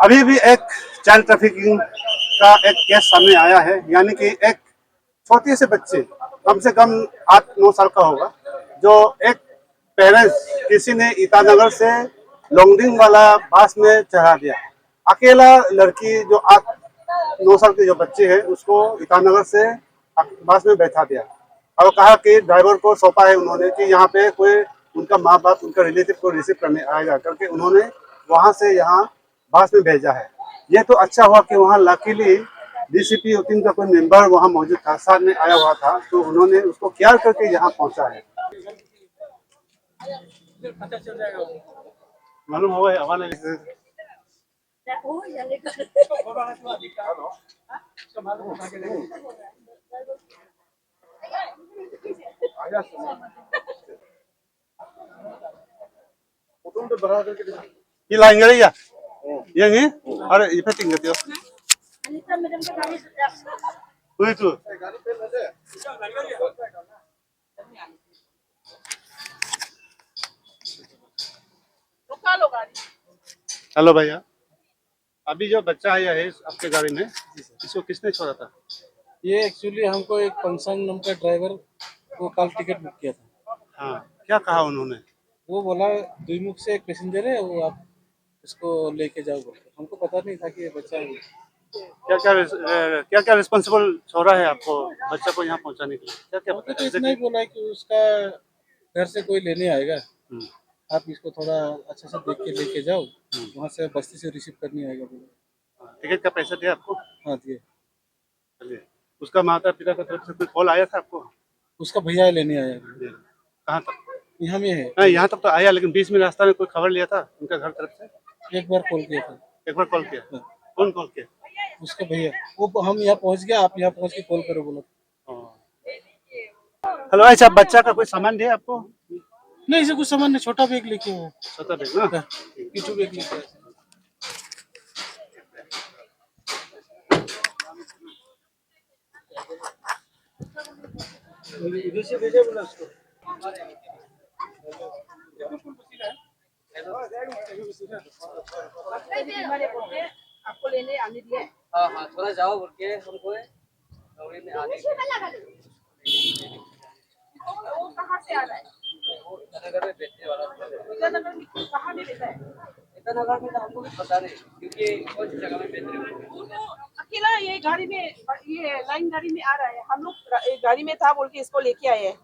अभी भी एक चाइल्ड ट्रैफिकिंग का एक केस सामने आया है, यानी कि एक छोटे से बच्चे, कम से कम 8-9 साल का होगा, जो एक पेरेंट्स किसी ने ईटानगर से लोंगडिंग वाला बस में चढ़ा दिया। अकेला लड़की जो 8-9 साल के जो बच्चे हैं उसको ईटानगर से बस में बैठा दिया और कहा कि ड्राइवर को सौंपा है उन्होंने कि यहाँ पे कोई उनका माँ बाप उनका रिलेटिव को रिसीव करने आएगा करके उन्होंने वहां से यहाँ बस में भेजा है। ये तो अच्छा हुआ कि वहाँ लकीली डीसीपी टीम का कोई मेंबर वहाँ मौजूद था, साथ में आया हुआ था, तो उन्होंने उसको केयर करके यहाँ पहुँचा है। मालूम होगा हवाले से hilang kali ya? Yang ini? Ada ini tinggal dia. Itu. Hello भैया, अभी जो बच्चा आया है आपके गाड़ी में, इसको किसने छोड़ा था? ये एक्चुअली हमको एक पंचांग नाम का ड्राइवर वो कल टिकट बुक किया था। हाँ, क्या कहा उन्होंने? वो बोला दुईमुख से एक पैसेंजर है, वो आप इसको लेके जाओ बोल के। हमको पता नहीं था कि ये बच्चा है। क्या क्या रिस्पॉन्सिबल छोड़ा है आपको बच्चा को यहाँ पहुँचाने के लिए? क्या क्या हमको तो इतना ही बोला है कि उसका घर से कोई लेने आएगा, आप इसको थोड़ा अच्छा से देख के लेके जाओ, वहाँ से बस्ती से रिसीव करने आएगा बोला। टिकट का पैसा दिया आपको? हाँ दिए। चलिए, उसका माता पिता का तरफ से कोई कॉल आया था आपको? उसका भैया लेने आया। कहाँ तक? यहाँ में है। हाँ, यहाँ तक तो आया, लेकिन बीच में रास्ता में कोई खबर लिया था उनका घर तरफ से? एक बार कॉल किया था। एक बार कॉल किया? कौन कॉल किया? उसका भैया। वो हम यहाँ पहुँच गया, आप यहाँ पहुँच के कॉल करो बोला। हेलो, अच्छा बच्चा का कोई सामान दिया आपको? नहीं, इसे कुछ सामान नहीं, छोटा बैग लेके आया। छोटा बैग ना? किचू बैग लेके आया। इधर से भेजा बोला उसको। आपको लेने आने दिया। हाँ हाँ, थोड़ा जाओ बोल के हमको दौड़े में आने वो कहाँ से आ रहा है? ईटानगर में बेचने वाला था। ईटानगर में कहाँ में रहता है? ईटानगर में तो हमको भी पता नहीं, क्योंकि कौन सी जगह में बेच रहे हो। वो तो अकेला ये गाड़ी में, ये लाइन गाड़ी में आ रहा है। हम लोग गाड़ी में था बोल के इसको लेके आए हैं।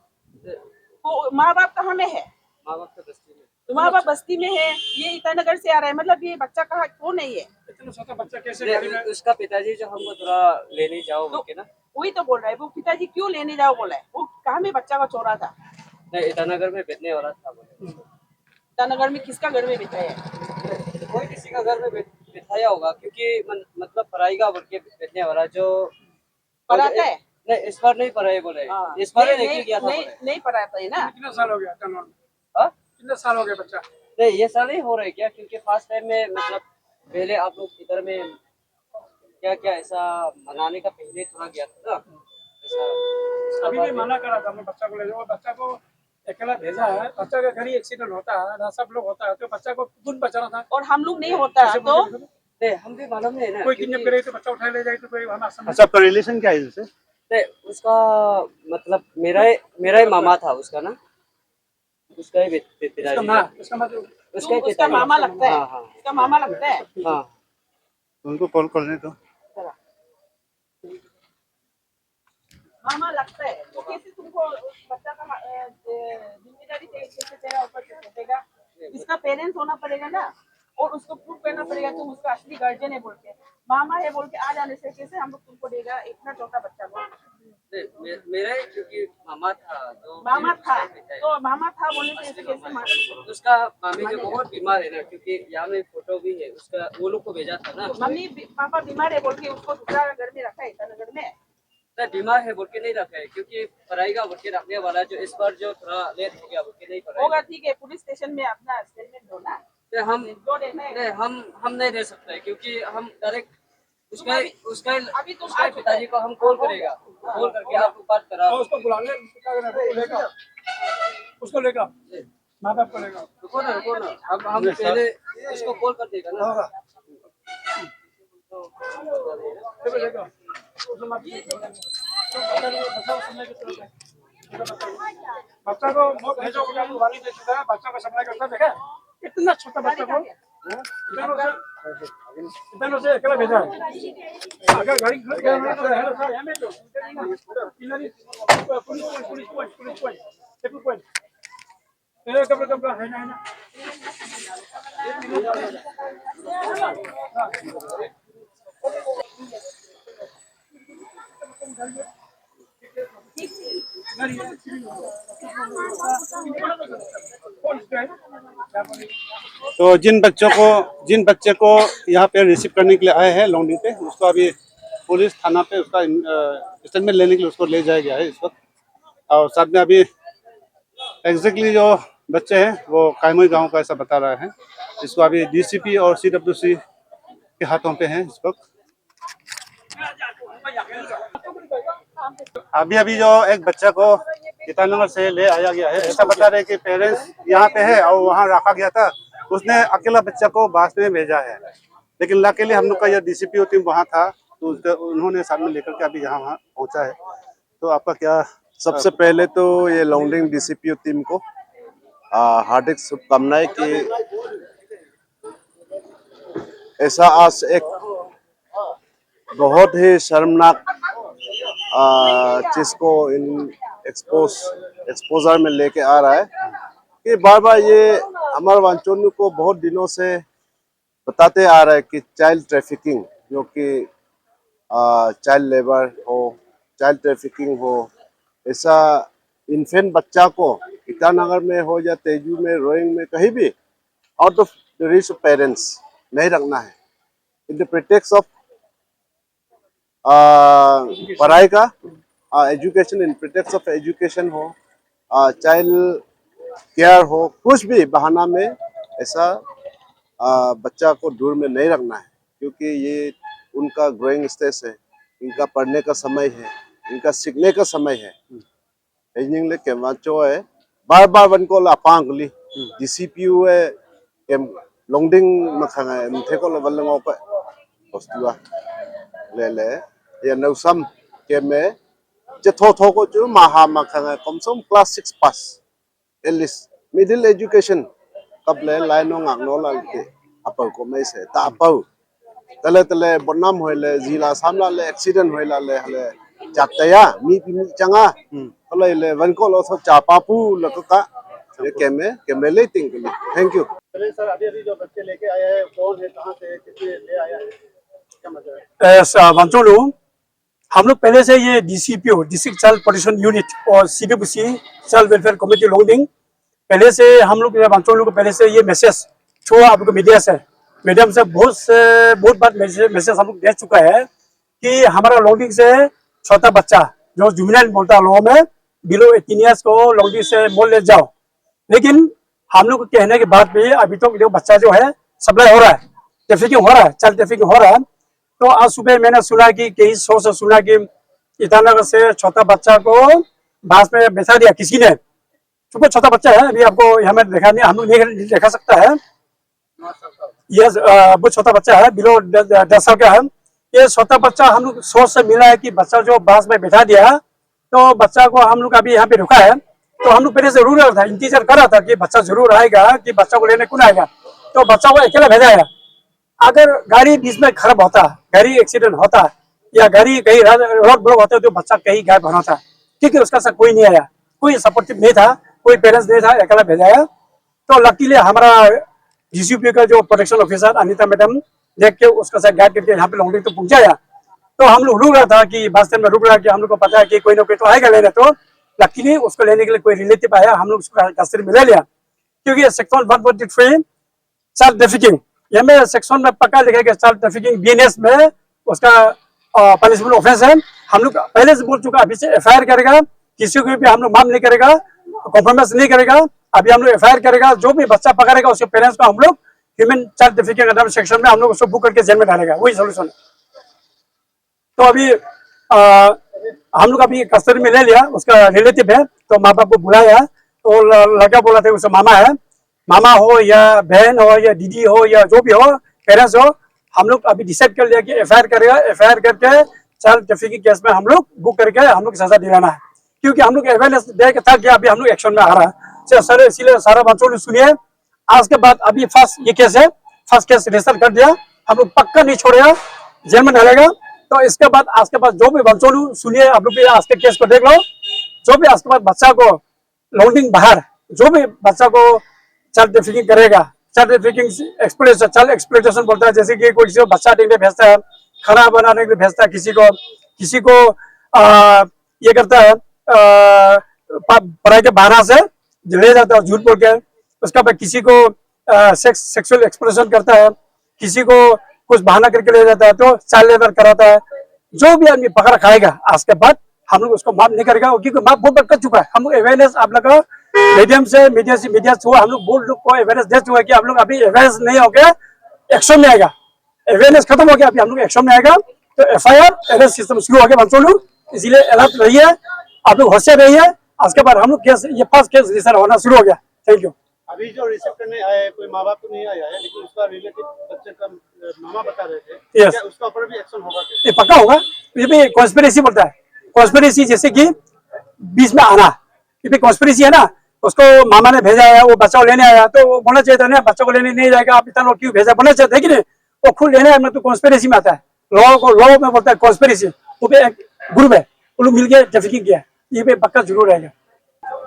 वो माँ बाप कहाँ में है? माँ बाप तो बस्ती में। तो माँ बाप बस्ती में है, ये ईटानगर से आ रहा है, मतलब ये बच्चा कहाँ कौन नहीं है? इतना छोटा बच्चा कैसे गाड़ी में? उसका पिताजी जो हमको थोड़ा लेने जाओ बोल के ना। वही तो बोल रहा है, वो पिताजी क्यों लेने जाओ बोला है? वो कहाँ में बच्चा का चोरा था? नहीं, ईटानगर में बेचने वाला था बोले। ईटानगर में किसका घर में बिठाया है? कोई किसी का घर में बिठाया होगा, क्योंकि मतलब पढ़ाई का बोल के बेचने वाला जो पढ़ाता है। नहीं, इस बार नहीं पढ़ाई बोले। इस बार लेके गया था। नहीं पढ़ाता है ना। कितना साल हो गया? हाँ, कितना साल हो गया बच्चा? नहीं ये साल ही हो रहा है क्या? क्योंकि फर्स्ट टाइम में मतलब पहले आप लोग इधर में क्या क्या ऐसा मनाने का पहले थोड़ा गया था ना ऐसा। अभी भी मना करा था, मैं बच्चा को ले जाओ। बच्चा को अकेला भेजा है, बच्चा का घर ही एक्सीडेंट होता है ना, सब लोग होता है, तो बच्चा को कौन बचाना था? और हम लोग नहीं होता है तो नहीं, हम भी मालूम नहीं ना। कोई किडनैप करे तो बच्चा उठा ले जाए तो कोई हमारा समझ। अच्छा, आपका रिलेशन क्या है इससे? नहीं, उसका मतलब मेरा ही मामा था उसका ना, उसका ही पिताजी, उसका मामा लगता है। हाँ हाँ, उसका मामा लगता है। हाँ। उनको कॉल करने दो। मामा लगता है तो कैसे तुमको बच्चा का जिम्मेदारी कैसे तेरा ऊपर देगा? इसका पेरेंट्स होना पड़ेगा ना, और उसको प्रूव करना पड़ेगा तुम उसका असली गार्जियन है बोल के। मामा है बोल के आ जाने से कैसे हम लोग तुमको देगा इतना छोटा बच्चा को? मेरा ही, क्योंकि मामा था तो मामा था बोलने से ऐसे कैसे? उसका मामी जो बहुत बीमार है ना, क्योंकि यहाँ में फोटो भी है उसका, वो लोग को भेजा था ना। मम्मी पापा बीमार है बोल के उसको दूसरा घर में रखा है ईटानगर में। बीमार है बोल के नहीं रखा है, क्योंकि पढ़ाई का बोल के रखने वाला जो इस बार जो थोड़ा लेट हो गया बोल के नहीं पढ़ाई होगा। ठीक है, पुलिस स्टेशन में अपना स्टेटमेंट दो ना। तो हम नहीं दे सकते, क्योंकि हम डायरेक्ट उसका पिताजी को हम कॉल करेगा, कॉल करके आपको बात करा। उसको बुला ले, उसको लेगा, माँ बाप को लेगा। रुको ना, हम पहले उसको कॉल कर देगा ना। बच्चा को बहुत भेजो वाली देखा बच्चा को सप्लाई करता देखा इतना छोटा बच्चा को इतना से अकेला भेजा है अगर गाड़ी तो जिन बच्चे को यहाँ पे रिसीव करने के लिए आए हैं लॉन्डिंग पे, उसको अभी पुलिस थाना पे उसका स्टेटमेंट लेने के लिए उसको ले जाया गया है इस वक्त। और साथ में अभी एग्जैक्टली जो बच्चे हैं वो कायमोई गांव का ऐसा बता रहा है। इसको अभी डीसीपी और सीडब्ल्यूसी के हाथों पे हैं इस वक्त। अभी जो एक बच्चा को ईटानगर से ले आया गया है, ऐसा बता रहे कि पेरेंट्स यहाँ पे है और वहाँ रखा गया था, उसने अकेला बच्चा को बस में भेजा है। लेकिन लकीली हम लोग का यह डीसीपीओ टीम वहाँ था, तो उन्होंने साथ में लेकर के अभी यहाँ वहाँ पहुँचा है। तो आपका क्या? सबसे पहले तो ये लॉन्गडिंग डीसीपीओ टीम को हार्दिक शुभकामनाएं कि ऐसा आज एक बहुत ही शर्मनाक चीज को इन एक्सपोजर में लेके आ रहा है कि बार बार ये हमारे वांचोनी को बहुत दिनों से बताते आ रहा है कि चाइल्ड ट्रैफिकिंग, जो कि चाइल्ड लेबर हो, चाइल्ड ट्रैफिकिंग हो, ऐसा इन्फेंट बच्चा को ईटानगर में हो या तेजू में, रोइंग में, कहीं भी out of the reach of parents नहीं रखना है। इन द प्रिटेक्स्ट ऑफ पढ़ाई का education, in pretext of education हो, चाइल्ड केयर हो, कुछ भी बहाना में ऐसा बच्चा को दूर में नहीं रखना है, क्योंकि ये उनका ग्रोइंग स्टेज है, इनका पढ़ने का समय है, इनका सीखने का समय है। एजिंग ले केमाचो है बार बार वन को लापांगली डीसीपीयू है केम लॉन्गडिंग मखंग है मुझे को लेवल लंगो पे पोस्टुआ ले ये नौसम के में जथो थो को जो महा मखंग है कम से कम क्लास 6 पास एटलीस्ट मिडिल एजुकेशन कब ले लाइनो ngakno lalke apau ko mai se ta apau tale bonam hoile zila samla le accident hoila le hale jataya mi changa tale le wan ko lo so cha papu le ka ये कैमरे ले think thank you. चलिए sir, अभी जो बच्चे लेके आया है कौन है, कहाँ से, किसने ले आया है, क्या मतलब है? वांचोलू हम लोग पहले से ये DCPO district child protection unit और CWC child welfare committee Longding पहले से हम लोग वांचोलू को पहले से ये मैसेज थ्रू आप लोग मीडिया से बहुत बार मैसेज हम लोग दे चुका है कि हमारा लॉन्गडिंग से छोटा बच्चा जो जुमिनाइल बोलता है लोगों में बिलो 18 ईयर्स को लॉन्गडिंग से मोल ले जाओ। लेकिन हम लोग के कहने के बाद भी अभी तो जो बच्चा जो है सप्लाई हो रहा है, ट्रैफिकिंग हो रहा है, चाइल्ड ट्रैफिकिंग हो रहा है। तो आज सुबह मैंने सुना कि कई सोर्स से सुना कि ईटानगर से छोटा बच्चा को बस में बैठा दिया किसी ने। चूंकि छोटा बच्चा है, अभी आपको यहाँ में देखा नहीं, हम लोग नहीं देखा सकता है। ये बहुत छोटा बच्चा है, बिलो 10 साल का है। ये छोटा बच्चा हम लोग सोर्स से मिला है कि बच्चा जो बस में बैठा दिया, तो बच्चा को हम लोग अभी यहाँ पे रुका है। तो हम लोग पहले से रूल था, इंतजार कर रहा था कि बच्चा जरूर आएगा, कि बच्चा को लेने कौन आएगा। तो बच्चा को अकेला भेजा है। अगर गाड़ी बीच में खराब होता, गाड़ी एक्सीडेंट होता या गाड़ी कहीं रोड ब्लॉक होता तो बच्चा कहीं गायब होना था, क्योंकि उसका साथ कोई नहीं आया, कोई सपोर्टिव नहीं था, कोई पेरेंट्स नहीं था, अकेला भेजा है। तो लकीली हमारा डीसीपी का जो प्रोटेक्शन ऑफिसर अनिता मैडम देख के उसका साथ गाइड करके यहाँ पे लॉन्गडिंग तो पहुंचाया। तो हम लोग रुक रहा था कि बस स्टैंड में रुक रहा कि हम लोग को पता है कि कोई ना कोई तो आएगा लेने। तो लकीली उसको लेने के लिए कोई रिलेटिव आया, हम लोग उसको कस्टडी में ले लिया। क्योंकि सेक्शन 143 चाइल्ड ट्रैफिकिंग, ये में सेक्शन में पक्का लिखा गया चाइल्ड ट्रैफिकिंग बीएनएस में उसका पनिशमेंट ऑफेंस है। हम लोग पहले से बोल चुका, अभी से एफआईआर करेगा, किसी को भी हम लोग माफ नहीं करेगा, कॉम्प्रोमाइज नहीं करेगा। अभी हम लोग एफआईआर करेगा, जो भी बच्चा पकड़ेगा उसके पेरेंट्स को हम लोग human child trafficking under section में हम लोग उसको बुक करके जेल में डालेगा, वही सोल्यूशन। तो अभी हम लोग अभी कस्टडी में ले लिया, उसका रिलेटिव है, तो माँ बाप को बुलाया। तो लड़का बोला था उसका मामा है, मामा हो या बहन हो या दीदी हो या जो भी हो, पेरेंट्स हो, हम लोग अभी डिसाइड कर लिया कि एफआईआर करेगा, एफआईआर करके चाइल्ड ट्रैफिकिंग केस में हम लोग बुक करके हम लोग सजा दिलाना है, क्योंकि हम लोग अवेयरनेस दे के था कि अभी हम लोग एक्शन में आ रहा है सर, इसीलिए सारा बच्चों ने सुनिए। आज के बाद अभी फर्स्ट ये केस है, फर्स्ट केस रजिस्टर कर दिया, हम लोग पक्का नहीं छोड़ेगा, जेल में डालेगा। तो इसके बाद आज के बाद जो भी बच्चों लोग सुनिए, आप लोग भी आज के केस को देख लो, जो भी आज के बाद बच्चा को लॉन्डिंग बाहर, जो भी बच्चा को चाइल्ड ट्रैफिकिंग करेगा, child trafficking exploitation, child exploitation बोलता है, जैसे कि कोई किसी को बच्चा देखने भेजता है, खाना बनाने के लिए भेजता है, किसी को ये करता है, पढ़ाई के बहाना से ले जाता है झूठ बोल के, उसका बाद किसी को सेक्सुअल एक्सप्लोइटेशन करता है, किसी को कुछ बहाना करके ले जाता है, तो चाइल्ड लेबर कराता है। जो भी आदमी पकड़ खाएगा आज के बाद हम लोग उसको माफ नहीं करेगा, क्योंकि माफ बहुत बार कर चुका है। हम लोग अवेयरनेस आप लोग मीडिया से हम लोग बहुत लोग को अवेयरनेस दे चुका है कि हम लोग अभी अवेयरनेस नहीं हो गया, एक्शन में आएगा, अवेयरनेस खत्म हो गया, अभी हम लोग एक्शन में आएगा। तो एफआईआर अरेस्ट सिस्टम शुरू हो गया बच्चों लोग, इसीलिए अलर्ट रहिए, आप लोग होशियार रहिए। आज के बाद हम लोग केस, ये फर्स्ट केस रजिस्टर होना शुरू हो गया। Thank you. अभी जो रिसीव करने आए कोई माँ बाप तो नहीं आया है, लेकिन उसका रिलेटिव बच्चे का मामा बता रहे थे, Yes. क्या उसका ऊपर भी एक्शन होगा क्या? ये पक्का होगा, ये भी कॉन्स्पिरेसी बोलता है, कॉन्स्पिरेसी जैसे कि बीच में आना, ये भी कॉन्स्पिरेसी है ना, उसको मामा ने भेजा है, वो बच्चा को लेने आया, तो वो बोलना चाहिए था ना, बच्चा को लेने नहीं जाएगा, आप इतना लोग क्यों भेजा, बोलना चाहिए था कि नहीं, वो खुद लेने आया, तो कॉन्स्पिरेसी में आता है, लॉ में बोलता है कॉन्स्पिरेसी, वो भी एक ग्रुप है, वो लोग मिलकर ट्रैफिकिंग किया, ये भी पक्का जरूर रहेगा।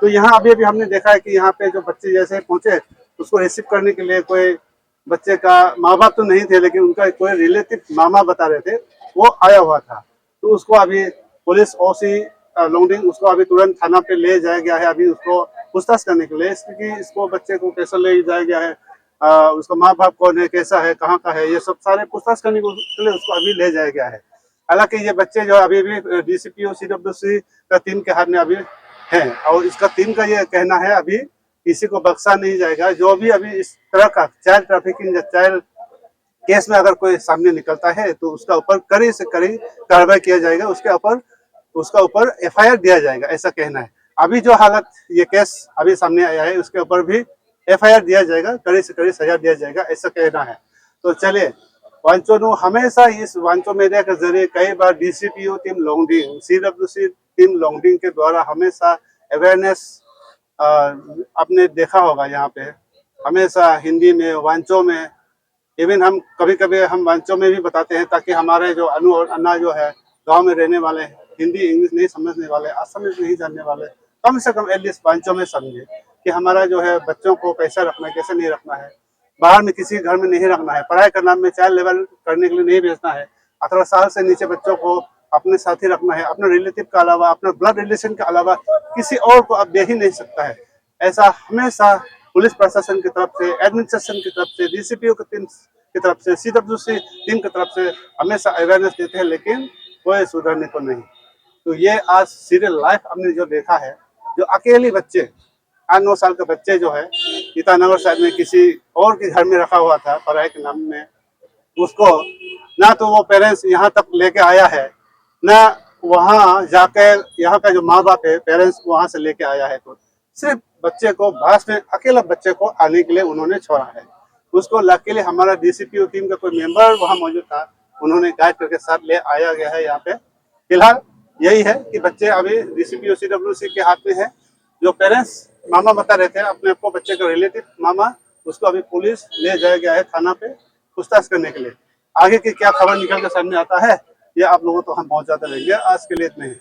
तो यहाँ अभी अभी हमने देखा है कि यहाँ पे जो बच्चे जैसे पहुंचे, उसको रिसीव करने के लिए कोई बच्चे का माँ बाप तो नहीं थे, लेकिन उनका कोई रिलेटिव मामा बता रहे थे, वो आया हुआ था। तो उसको अभी पुलिस ओसी लोंगडिंग उसको अभी तुरंत थाना पे ले जाया गया है, अभी उसको पूछताछ करने के लिए, क्योंकि इसको बच्चे को कैसे ले जाया गया है, उसका माँ बाप कौन है, कैसा है, कहाँ का है, ये सब सारे पूछताछ करने के लिए उसको अभी ले जाया गया है। हालांकि ये बच्चे जो अभी भी डीसीपीओ CWC का टीम के हाथ में अभी है, और इसका टीम का ये कहना है अभी किसी को बख्शा नहीं जाएगा। जो भी अभी इस तरह का चाइल्ड ट्रैफिकिंग या चाइल्ड केस में अगर कोई सामने निकलता है, तो उसका ऊपर कड़ी से कड़ी कार्रवाई किया जाएगा, उसका ऊपर एफआईआर दिया जाएगा, ऐसा कहना है। अभी जो हालत ये केस अभी सामने आया है, उसके ऊपर भी एफआईआर दिया जाएगा, कड़ी से कड़ी सजा दिया जाएगा, ऐसा कहना है। तो चलिए, वांचो हमेशा इस वांचो मीडिया के जरिए कई बार DCPO team Longding, CWC team Longding के द्वारा हमेशा अवेयरनेस आपने देखा होगा, यहाँ पे हमेशा हिंदी में, वांचो में, इवन हम कभी कभी हम वांचो में भी बताते हैं, ताकि हमारे जो अनु और अन्ना जो है गांव में रहने वाले, हिंदी इंग्लिश नहीं समझने वाले, असमिया नहीं जानने वाले, कम से कम एटलीस्ट वांचो में समझे कि हमारा जो है बच्चों को कैसे रखना है, कैसे नहीं रखना है, बाहर में किसी घर में नहीं रखना है, पढ़ाई करना में चाइल्ड लेवल करने के लिए नहीं भेजना है, 18 साल से नीचे बच्चों को अपने साथ ही रखना है, अपने रिलेटिव के अलावा, अपना ब्लड रिलेशन के अलावा किसी और को अब दे ही नहीं सकता है। ऐसा हमेशा पुलिस प्रशासन की तरफ से, एडमिनिस्ट्रेशन की तरफ से, डीसीपीओ की टीम की तरफ से, CWC टीम की तरफ से हमेशा अवेयरनेस देते हैं, लेकिन कोई सुधरने को नहीं। तो ये आज सीरियल लाइफ हमने जो देखा है, जो अकेले बच्चे 8-9 साल का बच्चे जो है ईटानगर साइड में किसी और के घर में रखा हुआ था पढ़ाई के नाम में, उसको ना तो वो पेरेंट्स यहाँ तक लेके आया है, ना वहाँ जाकर यहाँ का जो माँ बाप है पेरेंट्स वहाँ से लेके आया है, तो सिर्फ बच्चे को बस में अकेला बच्चे को आने के लिए उन्होंने छोड़ा है। उसको लकीली हमारा डीसीपीओ टीम का कोई मेंबर वहाँ मौजूद था, उन्होंने गाइड करके साथ ले आया गया है यहाँ पे। फिलहाल यही है कि बच्चे अभी डीसीपीओ CWC के हाथ में है। जो पेरेंट्स मामा बता रहे थे अपने को, बच्चे का रिलेटिव मामा, उसको अभी पुलिस ले जाया गया है थाना पे पूछताछ करने के लिए। आगे की क्या खबर निकल कर सामने आता है, ये आप लोगों को हम पहुंचाते रहेंगे। आज के लिए इतना ही।